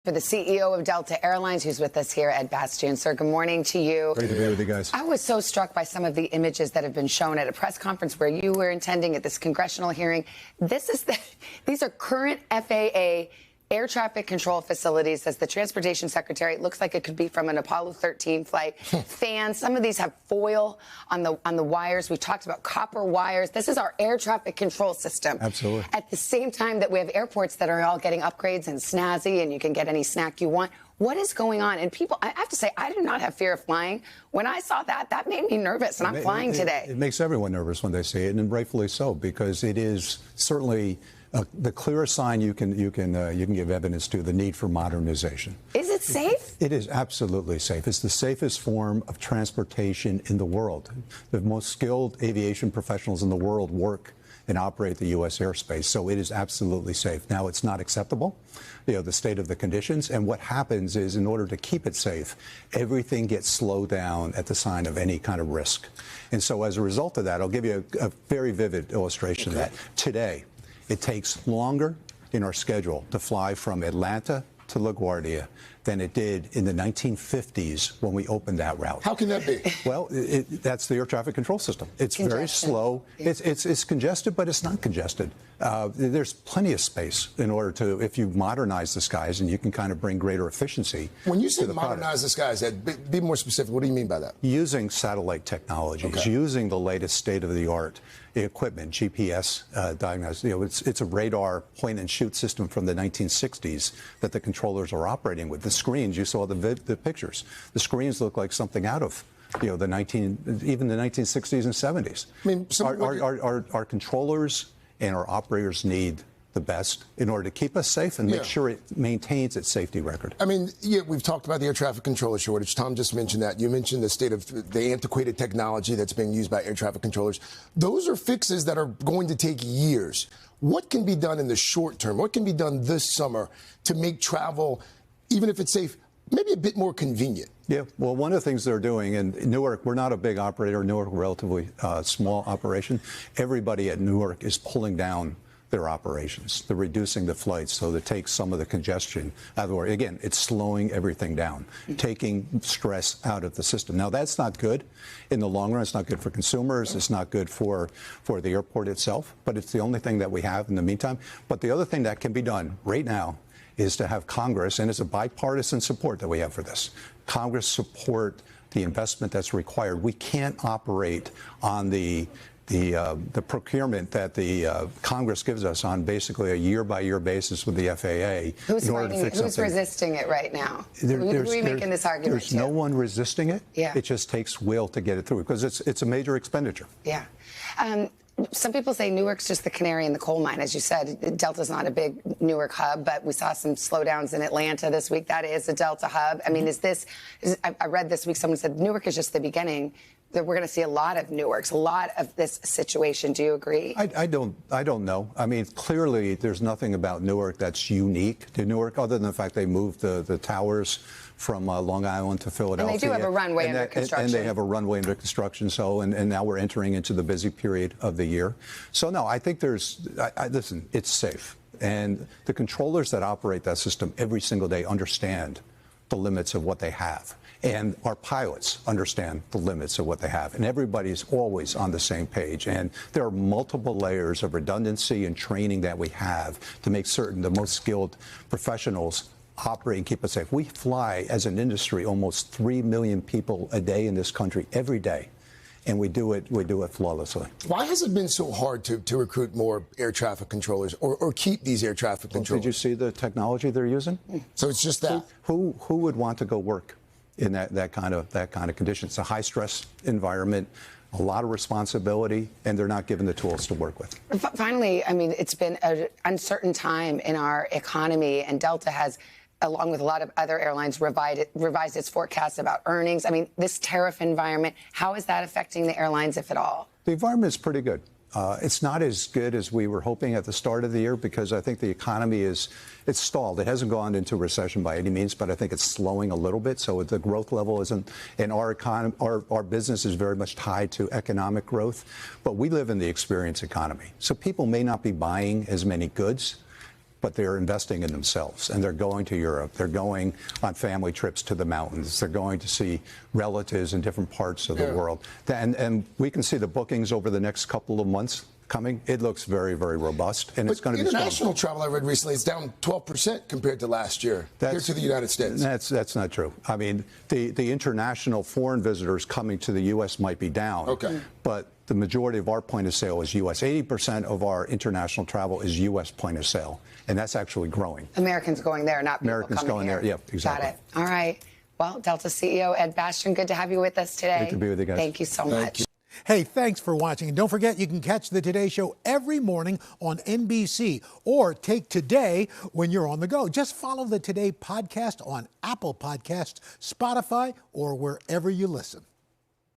for the CEO of Delta Airlines, who's with us here at Bastian. Sir, good morning to you. Great to be with you guys. I was so struck by some of the images that have been shown at a press conference where you were attending at this congressional hearing. These are current FAA air traffic control facilities, as the transportation secretary. It looks like it could be from an Apollo 13 flight. Fans. Some of these have foil on the wires. We talked about copper wires. This is our air traffic control system. Absolutely. At the same time that we have airports that are all getting upgrades and snazzy, and you can get any snack you want. What is going on? And people, I have to say, I do not have fear of flying. When I saw that, that made me nervous, and I'm flying today. It makes everyone nervous when they see it, and rightfully so, because it is certainly the clearest sign you can give evidence to the need for modernization. Is it safe? It is absolutely safe. It's the safest form of transportation in the world. The most skilled aviation professionals in the world work and operate the U.S. airspace, so it is absolutely safe. Now, it's not acceptable, the state of the conditions, and what happens is, in order to keep it safe, everything gets slowed down at the sign of any kind of risk. And so as a result of that, I'll give you a very vivid illustration of that. Today, it takes longer in our schedule to fly from Atlanta to LaGuardia than it did in the 1950s when we opened that route. How can that be? Well, that's the air traffic control system. It's very slow. It's congested, but it's not congested. There's plenty of space in order to, if you modernize the skies, and you can kind of bring greater efficiency. When you say modernize the skies, be more specific. What do you mean by that? Using satellite technologies, using the latest state-of-the-art equipment, GPS diagnostics. It's a radar point-and-shoot system from the 1960s that the controllers are operating with. The screens, you saw the pictures. The screens look like something out of even the 1960s and 70s. I mean, our controllers and our operators need the best in order to keep us safe and make sure it maintains its safety record. I mean, we've talked about the air traffic controller shortage. Tom just mentioned that. You mentioned the state of the antiquated technology that's being used by air traffic controllers. Those are fixes that are going to take years. What can be done in the short term? What can be done this summer to make travel, even if it's safe, maybe a bit more convenient? Yeah, well, one of the things they're doing, and Newark, we're not a big operator. Newark, a relatively small operation. Everybody at Newark is pulling down their operations. They're reducing the flights so that takes some of the congestion out of the way. Again, it's slowing everything down, taking stress out of the system. Now, that's not good in the long run. It's not good for consumers. It's not good for the airport itself, but it's the only thing that we have in the meantime. But the other thing that can be done right now is to have Congress, and it's a bipartisan support that we have for this, Congress support the investment that's required. We can't operate on the procurement that the Congress gives us on basically a year-by-year basis with the FAA. Who's resisting it right now? Who are we making this argument There's no one resisting it. Yeah. It just takes will to get it through, because it's a major expenditure. Yeah. Some people say Newark's just the canary in the coal mine. As you said, Delta's not a big Newark hub, but we saw some slowdowns in Atlanta this week. That is a Delta hub. I mean, I read this week someone said Newark is just the beginning. That we're going to see a lot of Newarks, a lot of this situation. Do you agree? I don't know. I mean, clearly there's nothing about Newark that's unique to Newark, other than the fact they moved the towers from Long Island to Philadelphia. And they do have a runway under construction. And they have a runway under construction. So, and now we're entering into the busy period of the year. So, no, I think listen, it's safe. And the controllers that operate that system every single day understand the limits of what they have. And our pilots understand the limits of what they have. And everybody's always on the same page. And there are multiple layers of redundancy and training that we have to make certain the most skilled professionals operate and keep us safe. We fly, as an industry, almost 3 million people a day in this country, every day. And we do it flawlessly. Why has it been so hard to recruit more air traffic controllers or keep these air traffic controllers? Did you see the technology they're using? So it's just that. Who would want to go work in that kind of condition? It's a high stress environment, a lot of responsibility, and they're not given the tools to work with. Finally, I mean, it's been an uncertain time in our economy, and Delta has, along with a lot of other airlines, revised its forecasts about earnings. I me's this tariff environment, how is that affecting the airlines, if at all? The environment is pretty good. It's not as good as we were hoping at the start of the year, because I think the economy it's stalled. It hasn't gone into recession by any means, but I think it's slowing a little bit. So the growth level isn't, and our business is very much tied to economic growth. But we live in the experience economy. So people may not be buying as many goods, but they're investing in themselves, and they're going to Europe. They're going on family trips to the mountains. They're going to see relatives in different parts of the world. And we can see the bookings over the next couple of months coming. It looks very, very robust, and it's going to be strong. International travel, I read recently, is down 12% compared to last year here to the United States. That's not true. I mean, the international foreign visitors coming to the U.S. might be down. Okay. But the majority of our point of sale is U.S. 80% of our international travel is U.S. point of sale, and that's actually growing. Americans going there, not people Americans coming going here. there. Yeah, exactly. Got it. All right. Well, Delta CEO Ed Bastian, good to have you with us today. Good to be with you guys. Thank you so much. Hey, thanks for watching. And don't forget, you can catch the Today Show every morning on NBC or take Today when you're on the go. Just follow the Today podcast on Apple Podcasts, Spotify, or wherever you listen.